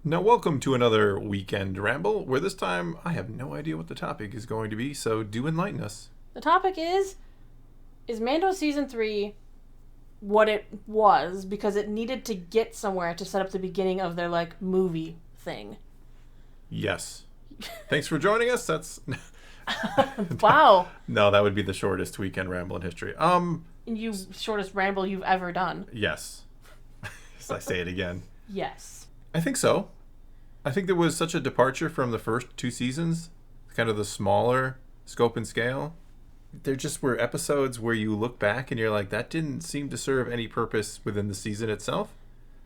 Now, welcome to another weekend ramble, where this time I have no idea what the topic is going to be, so do enlighten us. The topic is Mando Season 3 what it was because it needed to get somewhere to set up the beginning of their, movie thing. Yes. Thanks for joining us. That's... Wow. No, that would be the shortest weekend ramble in history. Shortest ramble you've ever done. Yes. As I say it again. Yes. I think so. I think there was such a departure from the first two seasons, kind of the smaller scope and scale. There just were episodes where you look back and you're like, that didn't seem to serve any purpose within the season itself.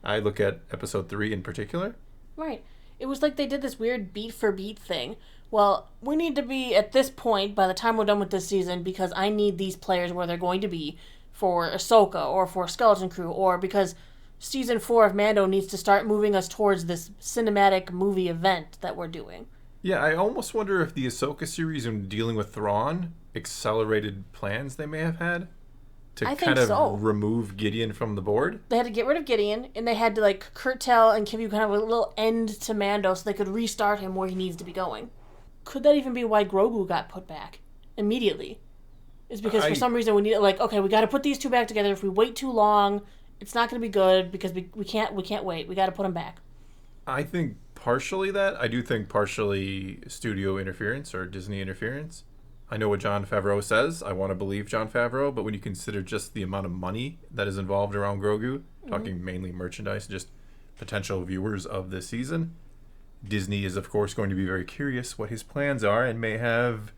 I look at episode 3 in particular. Right. It was like they did this weird beat for beat thing. Well, we need to be at this point by the time we're done with this season because I need these players where they're going to be for Ahsoka or for Skeleton Crew or because Season 4 of Mando needs to start moving us towards this cinematic movie event that we're doing. Yeah, I almost wonder if the Ahsoka series and dealing with Thrawn accelerated plans they may have had to kind of remove Gideon from the board. They had to get rid of Gideon, and they had to curtail and give you kind of a little end to Mando so they could restart him where he needs to be going. Could that even be why Grogu got put back immediately? It's because for some reason we need okay, we got to put these two back together. If we wait too long, it's not going to be good because we can't wait. We got to put them back. I think partially that. I do think partially studio interference or Disney interference. I know what Jon Favreau says. I want to believe Jon Favreau, but when you consider just the amount of money that is involved around Grogu, talking mainly merchandise, just potential viewers of this season, Disney is, of course, going to be very curious what his plans are and may have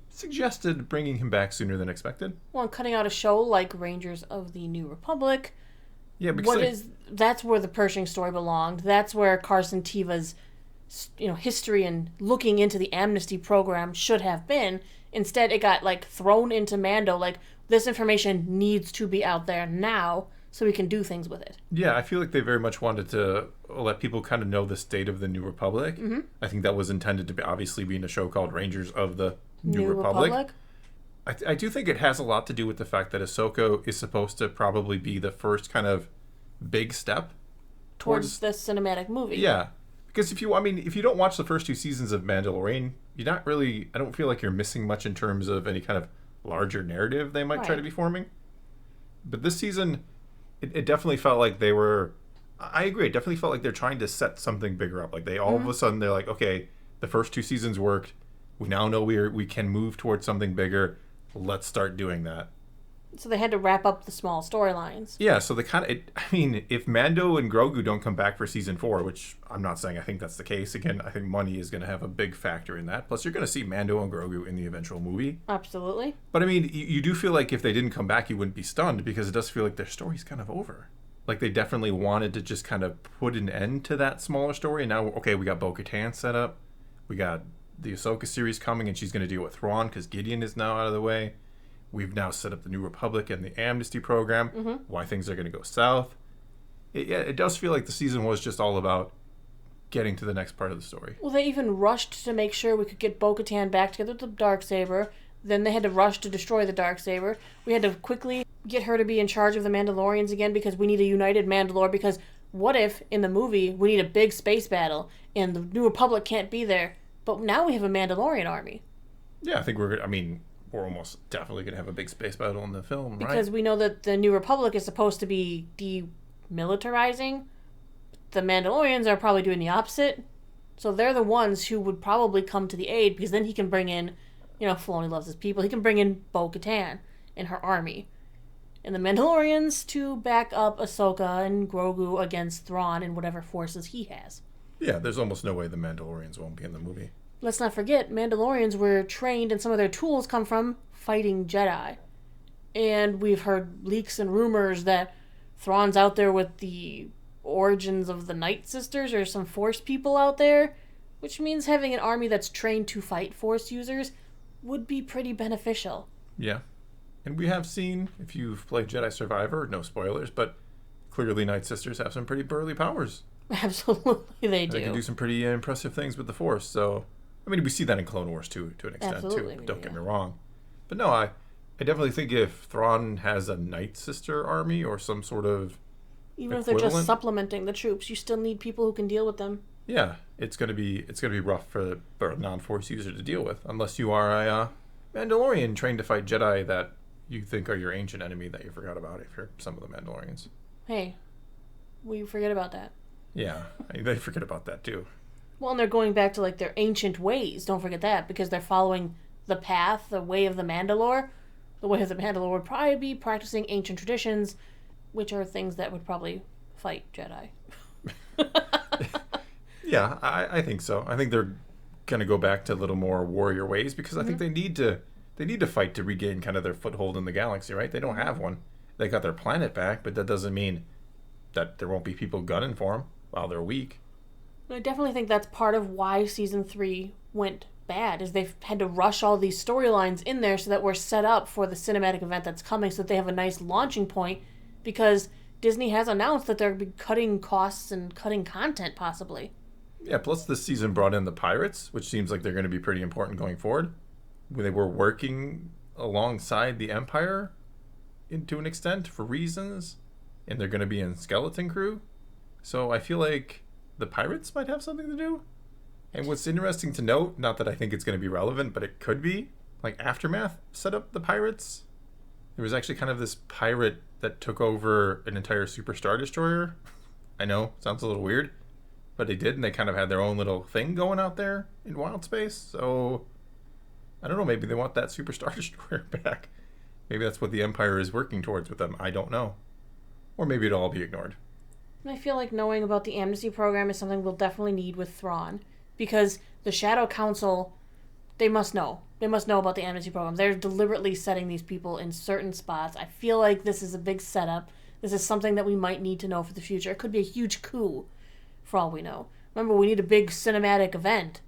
suggested bringing him back sooner than expected. Well, and cutting out a show like Rangers of the New Republic. Yeah, because that's where the Pershing story belonged. That's where Carson Teva's history and looking into the amnesty program should have been. Instead, it got thrown into Mando. This information needs to be out there now so we can do things with it. Yeah, I feel like they very much wanted to let people kind of know the state of the New Republic. Mm-hmm. I think that was intended to be obviously being a show called Rangers of the New Republic. I do think it has a lot to do with the fact that Ahsoka is supposed to probably be the first kind of big step towards the cinematic movie. Yeah. Because if you don't watch the first two seasons of Mandalorian, I don't feel like you're missing much in terms of any kind of larger narrative they might try to be forming. But this season, it definitely felt like I agree, it definitely felt like they're trying to set something bigger up. Like they all of a sudden, they're like, okay, the first two seasons worked. We now know we can move towards something bigger. Let's start doing that. So they had to wrap up the small storylines. Yeah, so they if Mando and Grogu don't come back for season 4, which I'm not saying I think that's the case. Again, I think money is going to have a big factor in that. Plus, you're going to see Mando and Grogu in the eventual movie. Absolutely. But you do feel like if they didn't come back, you wouldn't be stunned because it does feel like their story's kind of over. Like they definitely wanted to just kind of put an end to that smaller story. And now, okay, we got bo-katan set up. We got the Ahsoka series coming, and she's going to deal with Thrawn because Gideon is now out of the way. We've now set up the New Republic and the amnesty program, why things are going to go south. It does feel like the season was just all about getting to the next part of the story. Well, they even rushed to make sure we could get Bo-Katan back together with the Darksaber. Then they had to rush to destroy the Darksaber. We had to quickly get her to be in charge of the Mandalorians again because we need a united Mandalore. Because what if, in the movie, we need a big space battle and the New Republic can't be there, but now we have a Mandalorian army? Yeah, I think we're almost definitely going to have a big space battle in the film, right? Because we know that the New Republic is supposed to be demilitarizing. The Mandalorians are probably doing the opposite. So they're the ones who would probably come to the aid because then he can bring in, Filoni loves his people, he can bring in Bo-Katan and her army. And the Mandalorians to back up Ahsoka and Grogu against Thrawn and whatever forces he has. Yeah, there's almost no way the Mandalorians won't be in the movie. Let's not forget, Mandalorians were trained and some of their tools come from fighting Jedi. And we've heard leaks and rumors that Thrawn's out there with the origins of the Night Sisters or some Force people out there, which means having an army that's trained to fight Force users would be pretty beneficial. Yeah. And we have seen, if you've played Jedi Survivor, no spoilers, but clearly Night Sisters have some pretty burly powers. Absolutely they do. They can do some pretty impressive things with the Force, so... we see that in Clone Wars too, to an extent. Absolutely, too. Don't get me wrong. But no, I definitely think if Thrawn has a Night Sister army or some sort of Even equivalent, if they're just supplementing the troops, you still need people who can deal with them. Yeah, it's gonna be rough for a non-Force user to deal with, unless you are a Mandalorian trained to fight Jedi that you think are your ancient enemy that you forgot about if you're some of the Mandalorians. Hey, we forget about that. Yeah, they forget about that too. Well, and they're going back to like their ancient ways. Don't forget that, because they're following the path, the way of the Mandalore. The way of the Mandalore would probably be practicing ancient traditions, which are things that would probably fight Jedi. Yeah, I think so. I think they're gonna go back to a little more warrior ways because I think they need to fight to regain kind of their foothold in the galaxy, right? They don't have one. They got their planet back, but that doesn't mean that there won't be people gunning for them while they're weak. I definitely think that's part of why Season 3 went bad, is they've had to rush all these storylines in there so that we're set up for the cinematic event that's coming so that they have a nice launching point, because Disney has announced that they're cutting costs and cutting content, possibly. Yeah, plus this season brought in the pirates, which seems like they're going to be pretty important going forward. They were working alongside the Empire to an extent for reasons, and they're going to be in Skeleton Crew. So I feel like the pirates might have something to do. And what's interesting to note, not that I think it's going to be relevant, but it could be, like Aftermath set up the pirates. There was actually kind of this pirate that took over an entire Super Star Destroyer. I know, sounds a little weird, but they did, and they kind of had their own little thing going out there in wild space. So I don't know, maybe they want that Super Star Destroyer back. Maybe that's what the Empire is working towards with them. I don't know. Or maybe it'll all be ignored. And I feel like knowing about the amnesty program is something we'll definitely need with Thrawn, because the Shadow Council, they must know. They must know about the amnesty program. They're deliberately setting these people in certain spots. I feel like this is a big setup. This is something that we might need to know for the future. It could be a huge coup, for all we know. Remember, we need a big cinematic event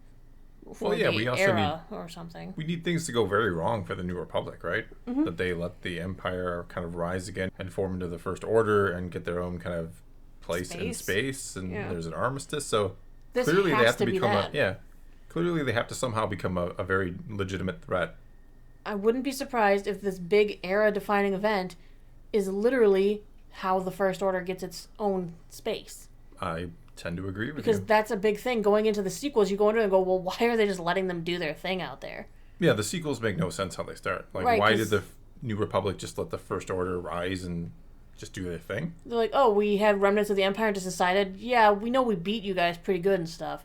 for the era or something. We need things to go very wrong for the New Republic, right? Mm-hmm. That they let the Empire kind of rise again and form into the First Order and get their own kind of place in space, and there's an armistice. So this clearly they have to become clearly they have to somehow become a very legitimate threat. I wouldn't be surprised if this big era-defining event is literally how the First Order gets its own space. I tend to agree with you. Because that's a big thing. Going into the sequels, you go into it and go, well, why are they just letting them do their thing out there? Yeah, the sequels make no sense how they start. Like, right, why did the New Republic just let the First Order rise and just do their thing? They're like, oh, we had remnants of the Empire and just decided, yeah, we know we beat you guys pretty good and stuff.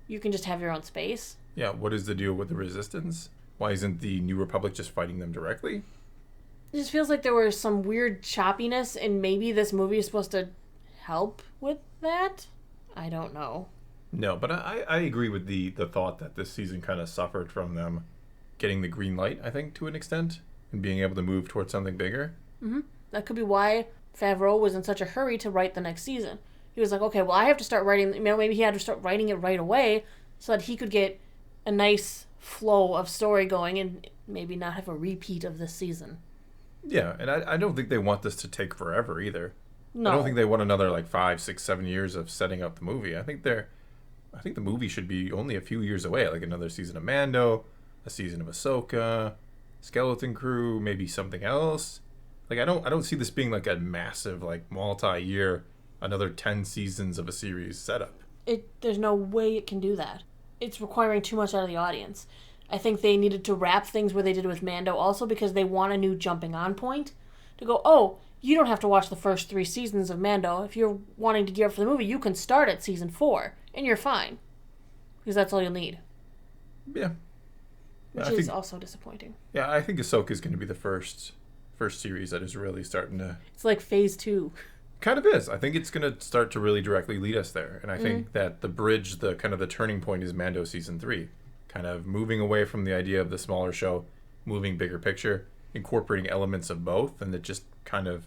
You can just have your own space. Yeah, what is the deal with the Resistance? Why isn't the New Republic just fighting them directly? It just feels like there was some weird choppiness, and maybe this movie is supposed to help with that? I don't know. No, but I agree with the thought that this season kind of suffered from them getting the green light, I think, to an extent, and being able to move towards something bigger. Mm-hmm. That could be why Favreau was in such a hurry to write the next season. He was like, okay, well, I have to start writing, maybe he had to start writing it right away so that he could get a nice flow of story going and maybe not have a repeat of this season. Yeah, and I don't think they want this to take forever either. No. I don't think they want another 5, 6, 7 years of setting up the movie. I think the movie should be only a few years away, like another season of Mando, a season of Ahsoka, Skeleton Crew, maybe something else. Like I don't see this being like a massive multi-year, another 10 seasons of a series setup. There's no way it can do that. It's requiring too much out of the audience. I think they needed to wrap things where they did with Mando also because they want a new jumping on point to go, oh, you don't have to watch the first 3 seasons of Mando. If you're wanting to gear up for the movie, you can start at season 4, and you're fine. Because that's all you'll need. Yeah. Which is also disappointing. Yeah, I think Ahsoka is going to be the first series that is really starting to... It's like phase 2. Kind of is. I think it's going to start to really directly lead us there. And I think that the bridge, the kind of the turning point is Mando Season 3. Kind of moving away from the idea of the smaller show, moving bigger picture, incorporating elements of both, and it just kind of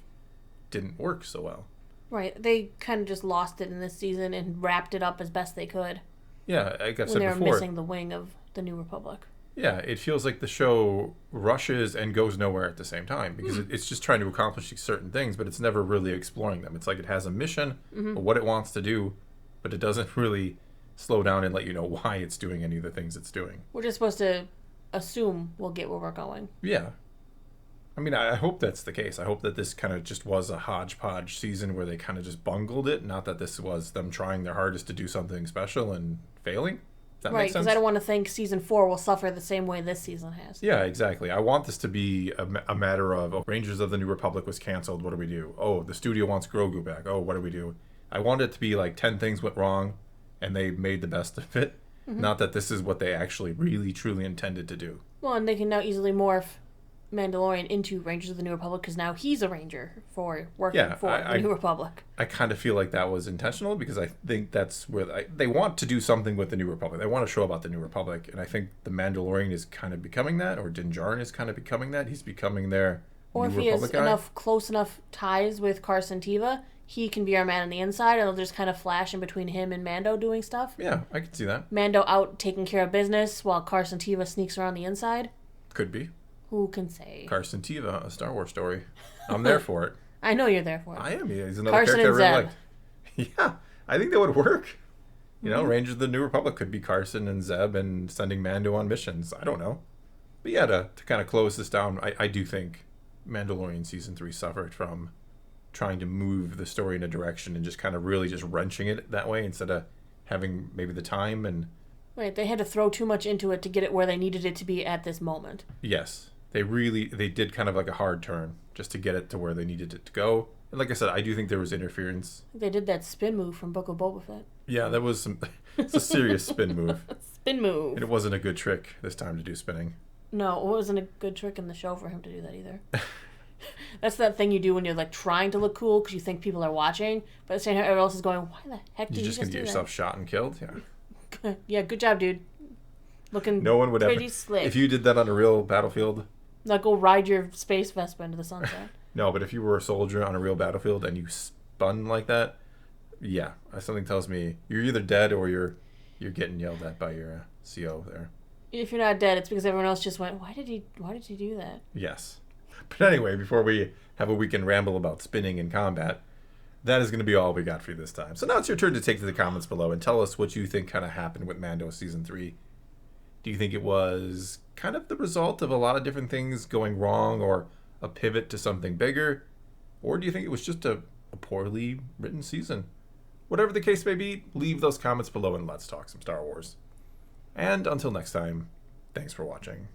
didn't work so well. Right. They kind of just lost it in this season and wrapped it up as best they could. Yeah, like I've said before. When they were missing the wing of the New Republic. Yeah, it feels like the show rushes and goes nowhere at the same time because it's just trying to accomplish certain things, but it's never really exploring them. It's like it has a mission or what it wants to do, but it doesn't really slow down and let you know why it's doing any of the things it's doing. We're just supposed to assume we'll get where we're going. Yeah. I mean, I hope that's the case. I hope that this kind of just was a hodgepodge season where they kind of just bungled it. Not that this was them trying their hardest to do something special and failing. That Right, makes sense? because I don't want to think season 4 will suffer the same way this season has. Yeah, exactly. I want this to be a matter of, oh, Rangers of the New Republic was canceled. What do we do? Oh, the studio wants Grogu back. Oh, what do we do? I want it to be like 10 things went wrong, and they made the best of it. Mm-hmm. Not that this is what they actually really, truly intended to do. Well, and they can now easily morph Mandalorian into Rangers of the New Republic because now he's a ranger for working for the New Republic. I kind of feel like that was intentional because I think that's where they want to do something with the New Republic. They want to show about the New Republic, and I think the Mandalorian is kind of becoming that, or Din Djarin is kind of becoming that. He's becoming their Or New if he Republic has guy. close enough ties with Carson Teva, he can be our man on the inside, and they'll just kind of flash in between him and Mando doing stuff. Yeah, I can see that. Mando out taking care of business while Carson Teva sneaks around the inside. Could be. Who can say? Carson Teva, a Star Wars story. I'm there for it. I know you're there for it. I am. He's another Carson character I and really like. Yeah, I think that would work. You know, Mm-hmm. Rangers of the New Republic could be Carson and Zeb and sending Mando on missions. I don't know. But yeah, to kind of close this down, I do think Mandalorian Season 3 suffered from trying to move the story in a direction and just kind of really just wrenching it that way instead of having maybe the time and... Right, they had to throw too much into it to get it where they needed it to be at this moment. Yes. They did kind of like a hard turn just to get it to where they needed it to go. And like I said, I do think there was interference. They did that spin move from Book of Boba Fett. Yeah, that was it's a serious spin move. Spin move. And it wasn't a good trick this time to do spinning. No, it wasn't a good trick in the show for him to do that either. That's that thing you do when you're like trying to look cool because you think people are watching, but at the same time everyone else is going, why the heck did You're you just gonna do get yourself shot and killed? Yeah. that? Yeah, good job, dude. Looking No one would pretty ever... slick. If you did that on a real battlefield... Like, go ride your space Vespa into the sunset. No, but if you were a soldier on a real battlefield and you spun like that, yeah, something tells me you're either dead or you're getting yelled at by your CO there. If you're not dead, it's because everyone else just went, why did he do that? Yes. But anyway, before we have a weekend ramble about spinning in combat, that is going to be all we got for you this time. So now it's your turn to take to the comments below and tell us what you think kind of happened with Mando Season 3. Do you think it was kind of the result of a lot of different things going wrong or a pivot to something bigger? Or do you think it was just a poorly written season? Whatever the case may be, leave those comments below and let's talk some Star Wars. And until next time, thanks for watching.